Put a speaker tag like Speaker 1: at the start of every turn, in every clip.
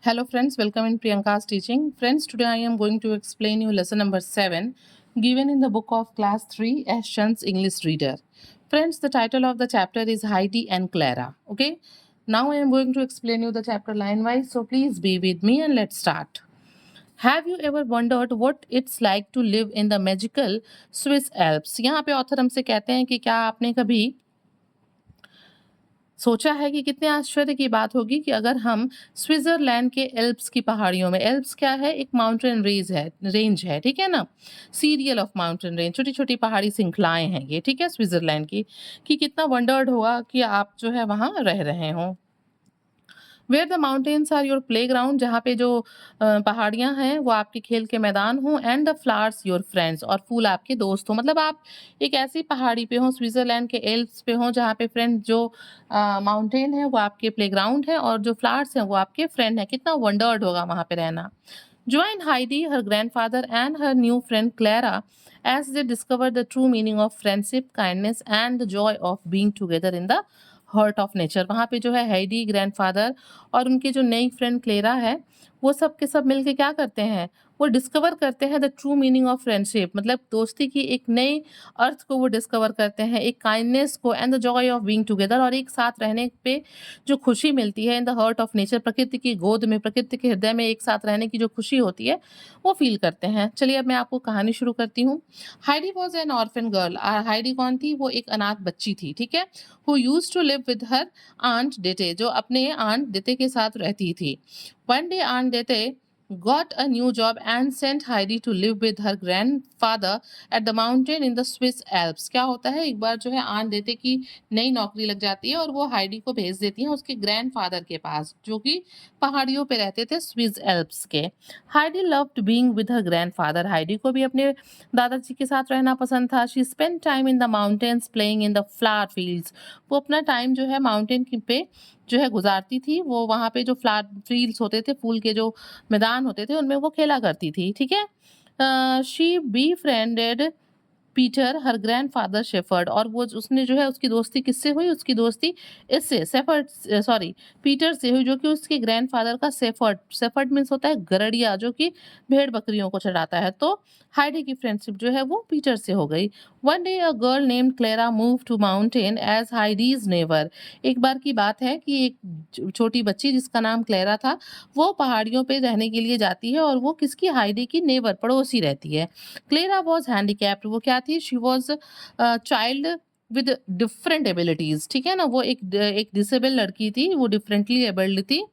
Speaker 1: Hello friends, welcome in Priyanka's teaching. Friends, today I am going to explain you lesson number 7 given in the book of class 3 Ashton's English Reader. Friends, the title of the chapter is Heidi and Clara. Okay, now I am going to explain you the chapter line wise, so please be with me and let's start. Have you ever wondered what it's like to live in the magical Swiss Alps? यहाँ पे author हमसे कहते हैं कि क्या आपने कभी सोचा है कि कितने आश्चर्य की बात होगी कि अगर हम स्विट्जरलैंड के एल्प्स की पहाड़ियों में, एल्प्स क्या है, एक माउंटेन रेंज है, ठीक है ना, सीरियल ऑफ माउंटेन रेंज, छोटी छोटी पहाड़ी श्रृंखलाएं हैं ये, ठीक है, स्विट्जरलैंड की, कि कितना वंडर्ड होगा कि आप जो है वहां रह रहे हो। Where the mountains are your playground, जहाँ पे जो पहाड़ियाँ हैं वो आपके खेल के मैदान हों, and the flowers your friends, और फूल आपके दोस्त हों। मतलब आप एक ऐसी पहाड़ी पे हों, स्विट्जरलैंड के एल्प्स पे हों, जहाँ पे फ्रेंड जो माउंटेन है वो आपके प्लेग्राउंड है और जो फ्लावर्स हैं वो आपके फ्रेंड हैं। कितना वंडर्ड होगा वहाँ पे रहना। Join Heidi, her grandfather, and her new friend Clara as they discover the true meaning of friendship, kindness, and the joy of being together in the heart of nature. वहाँ पे जो है हाइडी ग्रैंडफादर और उनके जो नई friend Clara है, वो सब के सब मिलके क्या करते हैं, वो डिस्कवर करते हैं the true meaning of friendship, मतलब दोस्ती की एक नई अर्थ को वो डिस्कवर करते हैं, एक काइंडनेस को, and the Joy of being together, और एक साथ रहने पे जो खुशी मिलती है in the heart of nature, प्रकृति की गोद में, प्रकृति के हृदय में एक साथ रहने की जो खुशी होती है वो फील करते हैं। चलिए अब मैं आपको कहानी शुरू करती हूँ। Heidi was an orphan girl. Heidi कौन थी? वो एक अनाथ बच्ची थी, ठीक है, who used to live with her aunt Dete, जो अपने आंट डेटे के साथ रहती थी। One day aunt Dete got a new job and sent Heidi to live with her grandfather at the mountain in the Swiss Alps। क्या होता है, एक बार जो है आंट देते की नई नौकरी लग जाती है और वो हाइडी को भेज देती है उसके ग्रैंडफादर के पास, जो कि पहाड़ियों पे रहते थे, स्विस एल्प्स के। Heidi loved being with her grandfather. Heidi को भी अपने दादाजी के साथ रहना पसंद था। She spend time in the mountains playing in the flower fields. वो अपना टाइम जो है माउंटेन पे जो है गुजारती थी। वो वहाँ पे जो फ्लावर फील्ड्स होते थे, फूल के जो मैदान होते थे, उनमें वो खेला करती थी, ठीक है। She be फ्रेंडेड Peter her grandfather shepherd, और वो उसने जो है उसकी दोस्ती किससे हुई? उसकी दोस्ती इससे शेफर्ड, सॉरी, पीटर से हुई, जो कि उसके ग्रैंडफादर का शेफर्ड, शेफर्ड मीन्स होता है गरड़िया, जो कि भेड़ बकरियों को चढ़ाता है। तो हाइडी की फ्रेंडशिप जो है वो पीटर से हो गई। One day a girl named Clara move to mountain as Heidi's neighbour. एक बार की बात है कि एक छोटी बच्ची जिसका नाम क्लेरा था, वो पहाड़ियों पे रहने के लिए जाती है और वो किसकी? हाइडी की नेबर, पड़ोसी रहती है। Clara was handicapped. वो क्या थी? She was child with different abilities, ठीक है ना, वो एक डिसेबल लड़की थी, वो डिफरेंटली एबल्ड थी।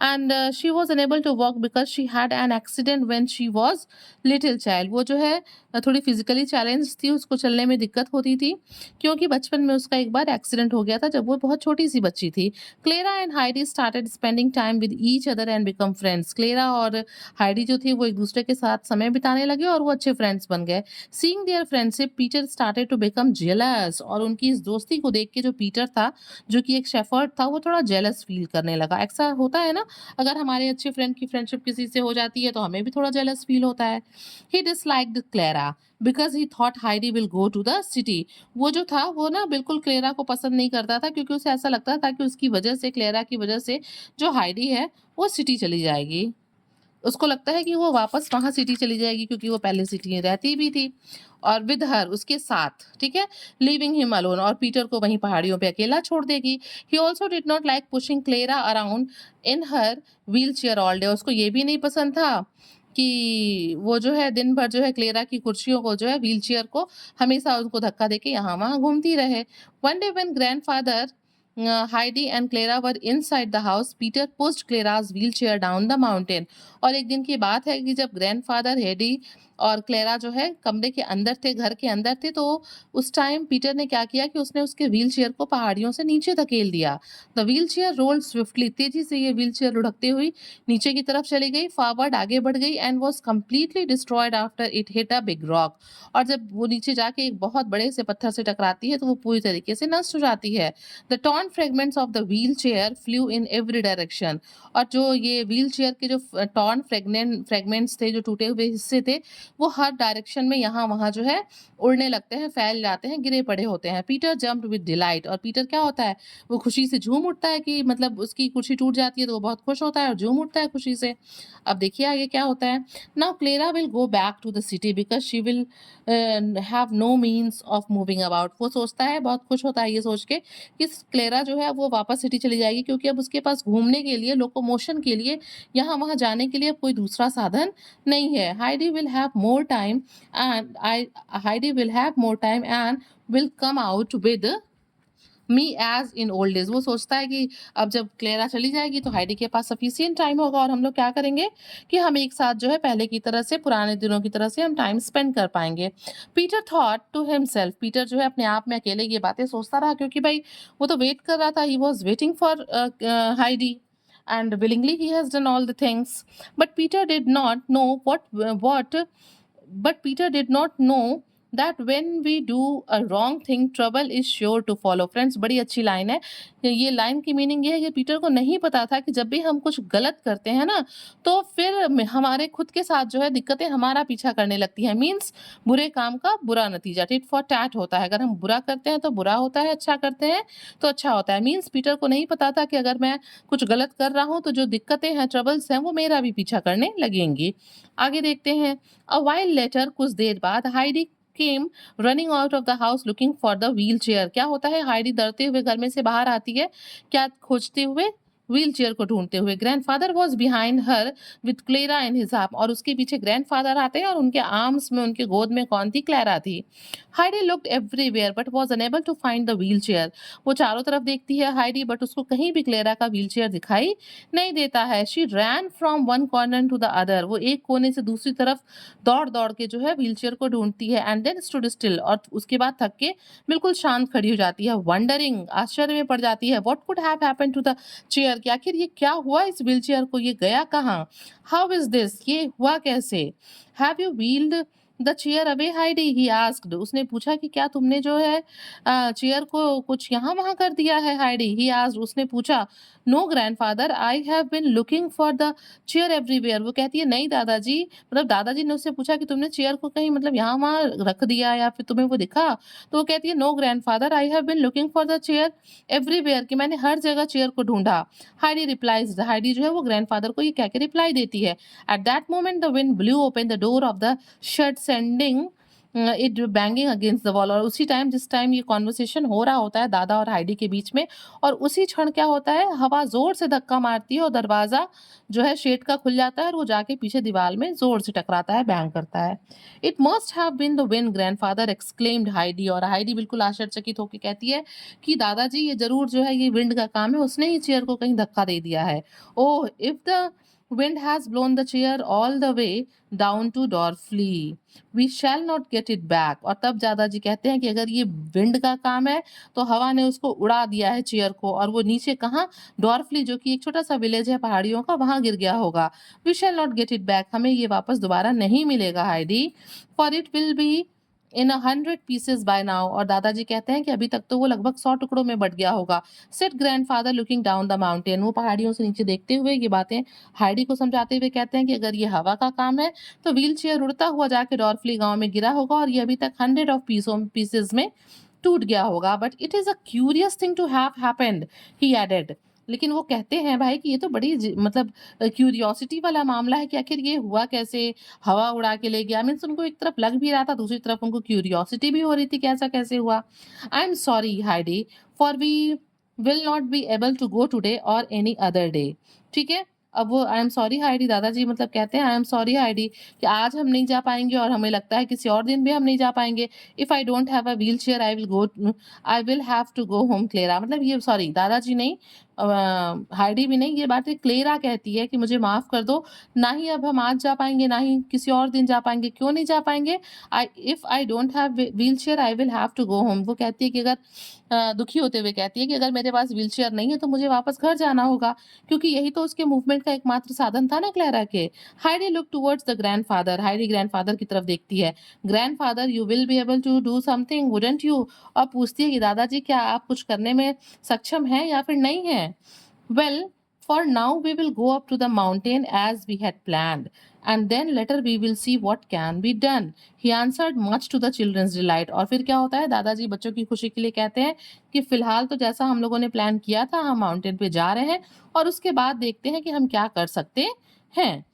Speaker 1: And she was unable to walk because she had an accident when she was little child. वो जो है थोड़ी फिजिकली चैलेंज थी, उसको चलने में दिक्कत होती थी क्योंकि बचपन में उसका एक बार एक्सीडेंट हो गया था जब वो बहुत छोटी सी बच्ची थी। Clara and Heidi started spending time with each other and become friends. Clara और हाइडी जो थी वो एक दूसरे के साथ समय बिताने लगे और वो अच्छे फ्रेंड्स बन गए। Seeing their friendship Peter started to become jealous, और उनकी इस दोस्ती को देख के जो पीटर था, जो कि एक शेफर्ड था, वो थोड़ा जेलस फील करने लगा। ऐसा होता है ना, अगर हमारे अच्छे फ्रेंड की फ्रेंडशिप किसी से हो जाती है तो हमें भी थोड़ा जेलस फील होता है। He disliked Clara because he thought Heidi will go to the city. वो जो था वो ना बिल्कुल क्लेरा को पसंद नहीं करता था, क्योंकि उसे ऐसा लगता था कि उसकी वजह से, क्लेरा की वजह से, जो हाइडी है वो सिटी चली जाएगी। उसको लगता है कि वो वापस वहाँ सिटी चली जाएगी क्योंकि वो पहले सिटी में रहती भी थी, और विद हर, उसके साथ, ठीक है, लीविंग हिम अलोन, और पीटर को वहीं पहाड़ियों पे अकेला छोड़ देगी। He also did not like pushing Clara around in her wheel chair all day. उसको ये भी नहीं पसंद था कि वो जो है दिन भर जो है क्लेरा की कुर्सियों को, जो है व्हील चेयर को, हमेशा उसको धक्का देके यहाँ वहाँ घूमती रहे। One day when grandfather Heidi and Clara were inside the house, Peter pushed Clara's wheelchair down the mountain। और एक दिन की बात है कि जब ग्रैंडफादर हेडी और क्लेरा जो है कमरे के अंदर थे, घर के अंदर थे, तो उस टाइम पीटर ने क्या किया कि उसने उसके व्हील चेयर को पहाड़ियों से नीचे धकेल दिया। The wheel chair rolled swiftly, तेजी से ये व्हील चेयर लुढ़कते हुई नीचे की तरफ चली गई, फॉरवर्ड, आगे बढ़ गई, and was completely destroyed after it hit a big rock. और जब वो नीचे जाके एक बहुत बड़े से पत्थर से टकराती है तो वो पूरी तरीके से नष्ट हो जाती है। The taunt fragments of the wheel chair flu in every direction. और जो ये व्हील चेयर के जो टॉर्न फ्रेगमेंट्स थे, जो टूटे हुए हिस्से थे, वो हर डायरेक्शन में यहाँ वहाँ जो है उड़ने लगते हैं, फैल जाते हैं, गिरे पड़े होते हैं। पीटर जम्प्ड विद डिलाइट, और पीटर क्या होता है, वो खुशी से झूम उठता है कि मतलब उसकी कुर्सी टूट जाती है तो वो बहुत खुश होता है और झूम उठता है खुशी से। अब देखिए आगे क्या होता है। Now Clara will go back to the city because she will have no means of moving about. वो सोचता है, बहुत खुश होता है ये सोच के कि क्लेरा जो है वो वापस सिटी चली जाएगी, क्योंकि अब उसके पास घूमने के लिए, लोकोमोशन के लिए, यहाँ वहाँ जाने के लिए अब कोई दूसरा साधन नहीं है। Heidi will have more time and Heidi will have more time and will come out with me as in old days. वो सोचता है कि अब जब क्लेरा चली जाएगी तो हाइडी के पास सफिशियंट टाइम होगा और हम लोग क्या करेंगे कि हम एक साथ जो है पहले की तरह से, पुराने दिनों की तरह से हम टाइम स्पेंड कर पाएंगे। Peter thought to himself, Peter जो है अपने आप में अकेले ये बातें सोचता रहा, क्योंकि भाई वो तो वेट कर रहा था, he was waiting for Heidi and willingly he has done all the things, but Peter did not know but Peter did not know that when we do a wrong thing trouble is sure to follow। Friends, बड़ी अच्छी line है। ये line की meaning ये है कि Peter को नहीं पता था कि जब भी हम कुछ गलत करते हैं ना, तो फिर हमारे खुद के साथ जो है दिक्कतें हमारा पीछा करने लगती हैं। मीन्स बुरे काम का बुरा नतीजा, टिट फॉर टैट होता है। अगर हम बुरा करते हैं तो बुरा होता है, अच्छा करते हैं तो अच्छा होता है। मीन्स पीटर को नहीं पता था कि अगर मैं कुछ गलत कर रहा हूँ तो जो दिक्कतें हैं, ट्रबल्स हैं, वो मेरा भी पीछा करने लगेंगी। आगे देखते हैं। अ वाइल लेटर, कुछ देर बाद, Heidi came running out of the house looking for the wheel chair. क्या होता है, हाइडी डरते हुए घर में से बाहर आती है, क्या खोजते हुए, व्हील चेयर को ढूंढते हुए। Grandfather was behind her with Clara in his arm, और उसके पीछे ग्रैंडफादर आते हैं और उनके आर्म्स में, उनके गोद में कौन थी, क्लेरा थी। Heidi looked everywhere but was unable to find the wheel chair. वो चारों तरफ देखती है हाइडी, बट उसको कहीं भी क्लेरा का व्हील चेयर दिखाई नहीं देता है। She ran from one corner to the other, वो एक कोने से दूसरी तरफ दौड़ दौड़ के जो है व्हील चेयर को ढूंढती है। एंड देन स्टूड स्टिल, और उसके बाद थक के बिल्कुल शांत खड़ी हो जाती है। वंडरिंग, आश्चर्य में पड़ जाती है, what could have happened to the chair, कि आखिर ये क्या हुआ इस व्हील चेयर को, ये गया कहाँ, हाउ इज दिस, ये हुआ कैसे। Have you wheeled the chair away Heidi, he asked, उसने पूछा कि क्या तुमने जो है चेयर को कुछ यहाँ वहाँ कर दिया है हाइडी। ही आस्क्ड, उसने पूछा। No grandfather, I have been looking for the chair everywhere. वो कहती है नहीं दादाजी, मतलब दादाजी ने उससे पूछा कि तुमने चेयर को कहीं मतलब यहाँ वहाँ रख दिया या फिर तुम्हें वो दिखा। तो वो कहती है no grandfather, I have been looking for the chair everywhere, कि मैंने हर जगह चेयर को ढूंढा। हाइडी रिप्लाइज, हाइडी जो है वो ग्रैंडफादर को ये कह के रिप्लाई देती है। At that moment the wind blew open the door of the shed sending it banging against the wall. और उसी टाइम, जिस टाइम ये कॉन्वर्सेशन हो रहा होता है दादा और हाइडी के बीच में, और उसी क्षण क्या होता है, हवा जोर से धक्का मारती है और दरवाजा जो है शेड का खुल जाता है और वो जाके पीछे दीवार में जोर से टकराता है, बैंग करता है। It must have been the wind, grandfather exclaimed Heidi, और हाइडी बिल्कुल आश्चर्यचकित होकर कहती है कि दादाजी ये जरूर जो है ये विंड का काम है, उसने ही चेयर को कहीं धक्का दे दिया है। Oh, if the wind has blown the chair all the way down to Dorfley, we shall not get it back। और तब दादाजी कहते हैं कि अगर ये विंड का काम है तो हवा ने उसको उड़ा दिया है चेयर को, और वो नीचे कहाँ, डॉर्फली, जो कि एक छोटा सा विलेज है पहाड़ियों का, वहां गिर गया होगा। We shall not get it back, हमें ये वापस दोबारा नहीं मिलेगा Heidi, for it will be in 100 pieces by now. और दादाजी कहते हैं कि अभी तक तो वो लगभग 100 टुकड़ों में बट गया होगा। Set grandfather looking down the mountain, वो पहाड़ियों से नीचे देखते हुए ये बातें हाइडी को समझाते हुए कहते हैं कि अगर ये हवा का काम है तो व्हील चेयर उड़ता हुआ जाके डॉर्फली गांव में गिरा होगा और ये अभी तक 100 ऑफ पीसेस में टूट गया होगा। But it is a curious thing to have happened, he added. लेकिन वो कहते हैं भाई कि ये तो बड़ी मतलब क्यूरियोसिटी वाला मामला है कि आखिर ये हुआ कैसे, हवा उड़ा के ले गया। मीन्स उनको एक तरफ लग भी रहा था, दूसरी तरफ उनको क्यूरियोसिटी भी हो रही थी कि ऐसा कैसे हुआ। I am sorry Heidi, for we will not be able to go today or any other day. ठीक है, अब वो आई एम सॉरी हाइडी, दादाजी मतलब कहते हैं आई एम सॉरी हाइडी कि आज हम नहीं जा पाएंगे और हमें लगता है किसी और दिन भी हम नहीं जा पाएंगे। If I don't have a wheel chair I will have to go home Clara. मतलब ये सॉरी दादाजी नहीं, हाइडी भी नहीं, ये बातें क्लेरा कहती है कि मुझे माफ़ कर दो, ना ही अब हम आज जा पाएँगे, ना ही किसी और दिन जा पाएँगे। क्यों नहीं जा पाएँगे? If I don't have wheelchair I will have to go home. वो कहती है कि अगर दुखी होते हुए कहती है कि अगर मेरे पास व्हीलचेयर नहीं है तो मुझे वापस घर जाना होगा, क्योंकि यही तो उसके मूवमेंट का एकमात्र साधन था ना क्लेरा के। Heidi look towards the grandfather. Heidi grandfather की तरफ देखती है। Grandfather you will be able to do something wouldn't you? और पूछती है कि दादाजी क्या आप कुछ करने में सक्षम हैं या फिर नहीं हैं? Well, for now we will go up to the mountain as we had planned, and then later we will see what can be done. He answered much to the children's delight. और फिर क्या होता है, दादाजी बच्चों की खुशी के लिए कहते हैं कि फिलहाल तो जैसा हम लोगों ने प्लान किया था हम माउंटेन पे जा रहे हैं और उसके बाद देखते हैं कि हम क्या कर सकते हैं।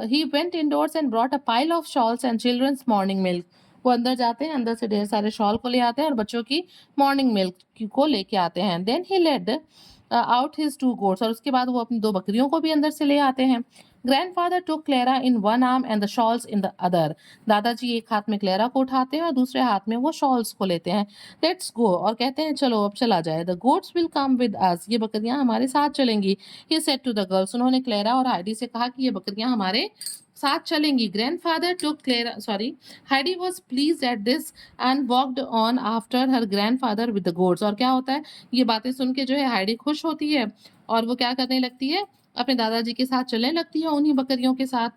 Speaker 1: He went indoors and brought a pile of shawls and children's morning milk. वो अंदर जाते हैं, अंदर से ढेर सारे शॉल को ले आते हैं और बच्चों की मॉर्निंग मिल्क को लेके आते हैं। Then he led out his 2 goats. और उसके बाद वो अपनी 2 बकरियों को भी अंदर से ले आते हैं। Grandfather took Clara in one arm and the shawls in the other. दादाजी एक हाथ में क्लेरा को उठाते हैं और दूसरे हाथ में वो शॉल्स को लेते हैं। लेट्स गो, और कहते हैं चलो अब चला जाए। The goats will come with us. ये बकरियां हमारे साथ चलेंगी। He said to the girls. उन्होंने क्लेरा और हाइडी से कहा कि ये बकरियां हमारे साथ चलेंगी। Grandfather took Clara sorry Heidi was pleased at this and walked on after her grandfather with the goats. और क्या होता है, ये बातें सुन के जो है हाइडी खुश होती है और वो क्या करने लगती है, अपने दादाजी के साथ चलने लगती है उन्हीं बकरियों के साथ।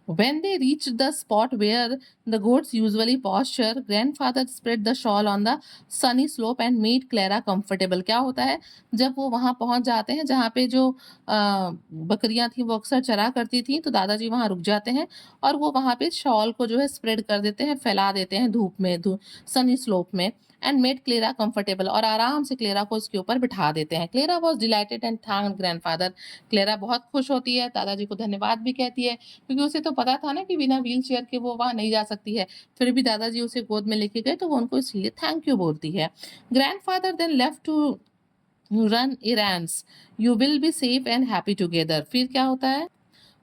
Speaker 1: When they reached the spot where the goats usually pasture, grandfather spread the shawl on the sunny slope and made Clara comfortable. क्या होता है, जब वो वहां पहुंच जाते हैं जहाँ पे जो बकरियां थी वो अक्सर चरा करती थी, तो दादाजी वहां रुक जाते हैं और वो वहां पे शॉल को जो है स्प्रेड कर देते हैं, फैला देते हैं धूप में, सनी स्लोप में। एंड मेड क्लेरा कंफर्टेबल, और आराम से क्लेरा को उसके ऊपर बिठा देते हैं। Clara was delighted and thanked grandfather. Clara बहुत खुश होती है, दादाजी को धन्यवाद भी कहती है, क्योंकि उसे तो पता था ना कि बिना व्हीलचेयर के वो वहाँ नहीं जा सकती है। फिर भी दादाजी उसे गोद में लेके गए तो वो उनको इसलिए थैंक यू बोलती है। Grandfather then left to run errands. You will be safe and happy together. फिर क्या होता है,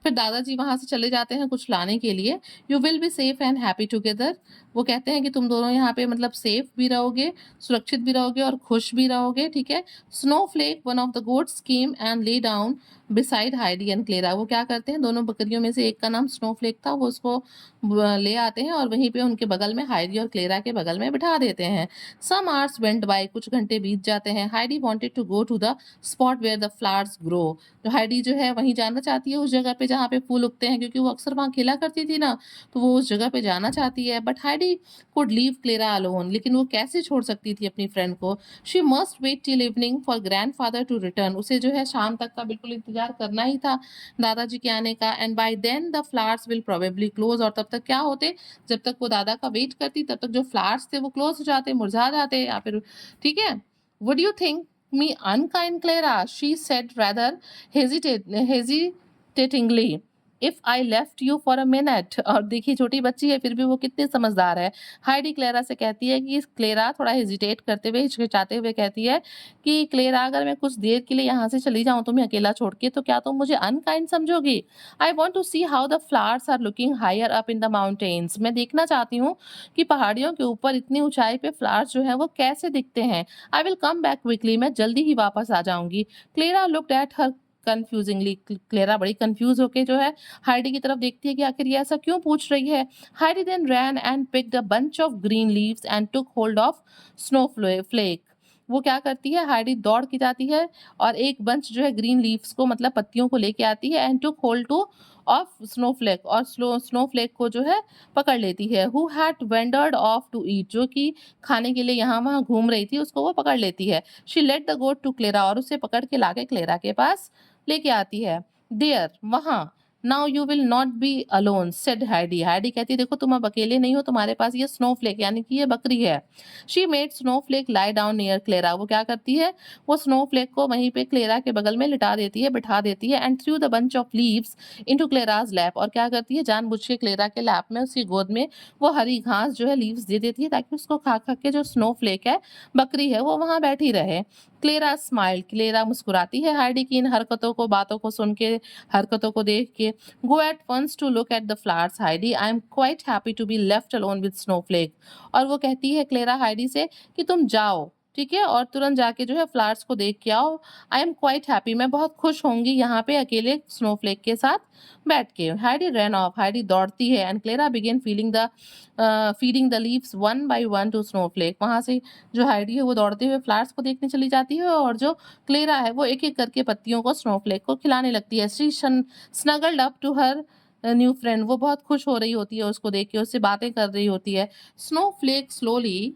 Speaker 1: फिर दादाजी वहाँ से चले जाते हैं कुछ लाने के लिए। You will be safe and happy together. वो कहते हैं कि तुम दोनों यहाँ पे मतलब सेफ भी रहोगे, सुरक्षित भी रहोगे और खुश भी रहोगे, ठीक है। Snowflake one of the goats came and lay down beside Heidi and Clara. वो क्या करते हैं, दोनों बकरियों में से एक का नाम स्नोफ्लेक था, वो उसको ले आते हैं और वहीं पे उनके बगल में हाइडी और क्लेरा के बगल में बिठा देते हैं। Some hours went by. कुछ घंटे बीत जाते हैं। Heidi wanted to go to the spot where the flowers grow. तो हाइडी जो है वहीं जाना चाहती है, उस जगह पे जहाँ पे फूल उगते हैं, क्योंकि वो अक्सर वहाँ खेला करती थी ना, तो वो उस जगह पे जाना चाहती है। But Heidi could leave Clara alone. लेकिन वो कैसे छोड़ सकती थी अपनी फ्रेंड को। She must wait till evening for grandfather to return. उसे जो है शाम तक का बिल्कुल इंतजार करना ही था दादाजी के आने का। And by then the flowers will probably close. और तब तक क्या होते, जब तक वो दादा का वेट करती तब तक जो फ्लावर्स थे वो क्लोज हो जाते, मुरझा जाते, या फिर ठीक है। Would you think me unkind, Clara? She said rather hesitatingly. If I left you for a minute. और देखिए छोटी बच्ची है फिर भी वो कितनी समझदार है। हाइडी क्लेरा से कहती है कि क्लेरा थोड़ा हेजिटेट करते हुए, हिचकिचाते हुए कहती है कि क्लेरा अगर मैं कुछ देर के लिए यहाँ से चली जाऊँ तुम्हें अकेला छोड़ के, तो क्या तुम मुझे अनकाइंड समझोगी? I want to see how the flowers are looking higher up in the mountains. मैं देखना चाहती हूँ कि पहाड़ियों के ऊपर इतनी ऊंचाई पे फ्लावर्स जो है वो कैसे दिखते हैं। I will come back quickly. मैं जल्दी ही वापस आ जाऊंगी। Clara looked at her confusingly. Clara बड़ी कंफ्यूज होके जो है हाइडी की तरफ देखती है कि आखिर ये ऐसा क्यों पूछ रही है। Heidi then ran and picked a bunch of green leaves and took hold of snow flake. वो क्या करती है, हाइडी दौड़ की जाती है और एक बंच जो है ग्रीन लीव्स को मतलब पत्तियों को लेके आती है। And took hold to of Snowflake. और स्नोफ्लेक को जो है पकड़ लेती है। Who had wandered off to eat. जो कि खाने के लिए यहाँ वहाँ घूम रही थी, उसको वो पकड़ लेती है। She led the goat to Clara. और उसे पकड़ के लाके क्लेरा के पास लेके आती है। देयर, वहाँ। Now you will not be alone said Heidi. Heidi कहती है देखो तुम अब अकेले नहीं हो, तुम्हारे पास ये स्नोफ्लेक यानी कि ये बकरी है। She made Snowflake lie down near Clara. वो क्या करती है, वो स्नोफ्लेक को वहीं पे क्लेरा के बगल में लिटा देती है, बिठा देती है। And through the bunch of leaves into Clara's lap. और क्या करती है, जानबूझ के क्लेरा के लैप में, उसकी गोद में वो हरी घास जो है लीव्स दे देती है, ताकि उसको खा खा के जो स्नोफ्लेक है, बकरी है, वो वहां बैठी रहे। Clara smile. क्लेरा मुस्कुराती है हाइडी की इन हरकतों को, बातों को सुन के, हरकतों को देख के। Go at once to look at the flowers Heidi. I am quite happy to be left alone with Snowflake. और वो कहती है क्लेरा हाइडी से कि तुम जाओ, ठीक है? और तुरंत जाके जो है फ्लावर्स को देख के आओ। आई एम क्वाइट हैप्पी, मैं बहुत खुश होंगी यहाँ पे अकेले स्नोफ्लेक के साथ बैठ के। हाइडी रन ऑफ, हाइडी दौड़ती है and Clara begin feeding the leaves one by one two Snowflake. वहाँ से जो हाइडी है वो दौड़ते हुए फ्लावर्स को देखने चली जाती है और जो क्लेरा है वो एक-एक करके पत्तियों को स्नोफ्लेक को खिलाने लगती है। She snuggled up to her new friend, वो बहुत खुश हो रही होती है उसको देख के, उससे बातें कर रही होती है। Snowflake slowly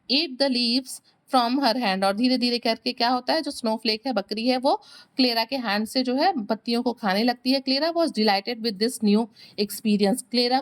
Speaker 1: eat the leaves from her hand, और धीरे धीरे करके क्या होता है, जो स्नोफ्लेक है बकरी है वो क्लेरा के हैंड से जो है पत्तियों को खाने लगती है। Clara was dilated with this new experience, Clara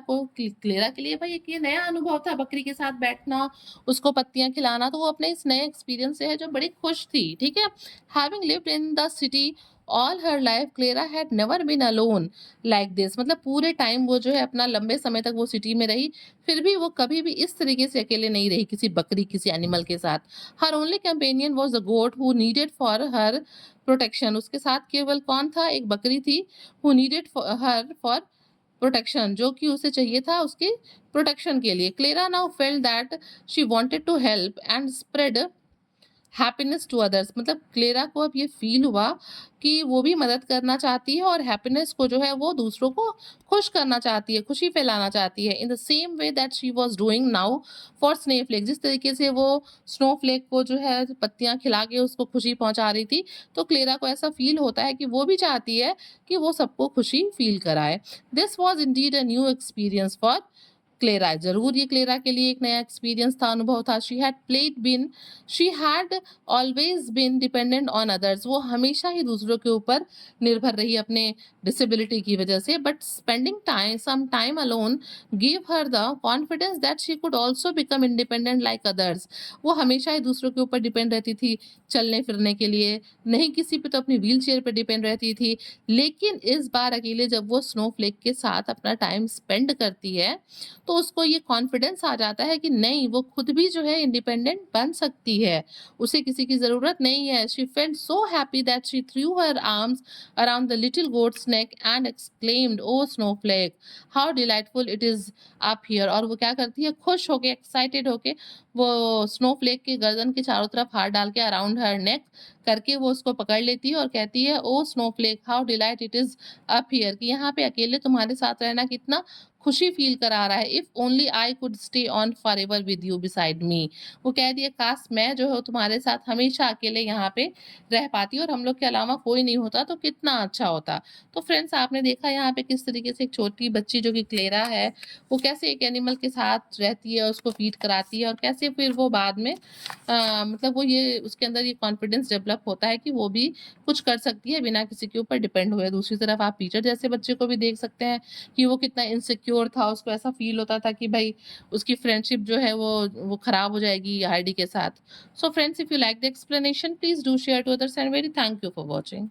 Speaker 1: के लिए भाई एक ये नया अनुभव था बकरी के साथ बैठना, उसको पत्तियां खिलाना, तो वो अपने इस नए एक्सपीरियंस से है जो बड़ी खुश थी। ठीक है, having lived in the city all her life Clara had never been alone like this, मतलब पूरे टाइम वो जो है अपना लंबे समय तक वो सिटी में रही, फिर भी वो कभी भी इस तरीके से अकेले नहीं रही किसी बकरी, किसी एनिमल के साथ। Her only companion was the goat who needed for her protection, उसके साथ केवल कौन था, एक बकरी थी, who needed her for protection, जो कि उसे चाहिए था उसकी प्रोटेक्शन के लिए। Clara now felt that she wanted to help and spread happiness to others, मतलब क्लेरा को अब ये फील हुआ कि वो भी मदद करना चाहती है और हैप्पीनेस को जो है वो दूसरों को खुश करना चाहती है, खुशी फैलाना चाहती है, in the same way that she was doing now for Snowflake, जिस तरीके से वो स्नोफ्लेक को जो है पत्तियां खिला के उसको खुशी पहुंचा रही थी, तो क्लेरा को ऐसा फील होता है कि वो भी चाहती है कि वो सबको खुशी फील कराए। This was indeed a new experience for Clara, जरूर ये क्लेरा के लिए एक नया एक्सपीरियंस था, अनुभव था। She had always been dependent on others, वो हमेशा ही दूसरों के ऊपर निर्भर रही अपने डिसेबिलिटी की वजह से, but spending time some time alone give her the confidence that she could also become independent like others, वो हमेशा ही दूसरों के ऊपर डिपेंड रहती थी चलने फिरने के लिए, नहीं किसी पे तो अपनी व्हील चेयर पर डिपेंड रहती थी, लेकिन इस बार अकेले जब वो स्नोफ्लेक के साथ अपना टाइम स्पेंड करती है तो उसको ये कॉन्फिडेंस आ जाता है कि नहीं, वो खुद भी जो है इंडिपेंडेंट बन सकती है, उसे किसी की ज़रूरत नहीं है। She felt so happy that she threw her arms around the little goat's neck and exclaimed, oh Snowflake how delightful it is up here, और वो क्या करती है, खुश होके, एक्साइटेड होके वो स्नोफ्लेक के गर्दन के चारों तरफ हाथ डाल के अराउंड हर नेक करके वो उसको पकड़ लेती है और कहती है, oh Snowflake how delight it is up here, कि यहाँ पे अकेले तुम्हारे साथ रहना कितना खुशी फील करा रहा है। If only I could stay on for ever with you beside me, वो कह दिया काश मैं जो है तुम्हारे साथ हमेशा अकेले यहाँ पे रह पाती और हम लोग के अलावा कोई नहीं होता तो कितना अच्छा होता। तो फ्रेंड्स, आपने देखा यहाँ पे किस तरीके से एक छोटी बच्ची जो कि क्लेरा है, वो कैसे एक एनिमल के साथ रहती है, उसको फीड कराती है और कैसे फिर वो बाद में मतलब वो ये उसके अंदर ये कॉन्फिडेंस डेवलप होता है कि वो भी कुछ कर सकती है बिना किसी के ऊपर डिपेंड हुए। दूसरी तरफ आप पीटर जैसे बच्चे को भी देख सकते हैं कि वो कितना इनसिक्योर था, उसको ऐसा फ़ील होता था कि भाई उसकी फ्रेंडशिप जो है वो खराब हो जाएगी हाइडी के साथ। So friends, if you like the explanation please do share to others and very thank you for watching.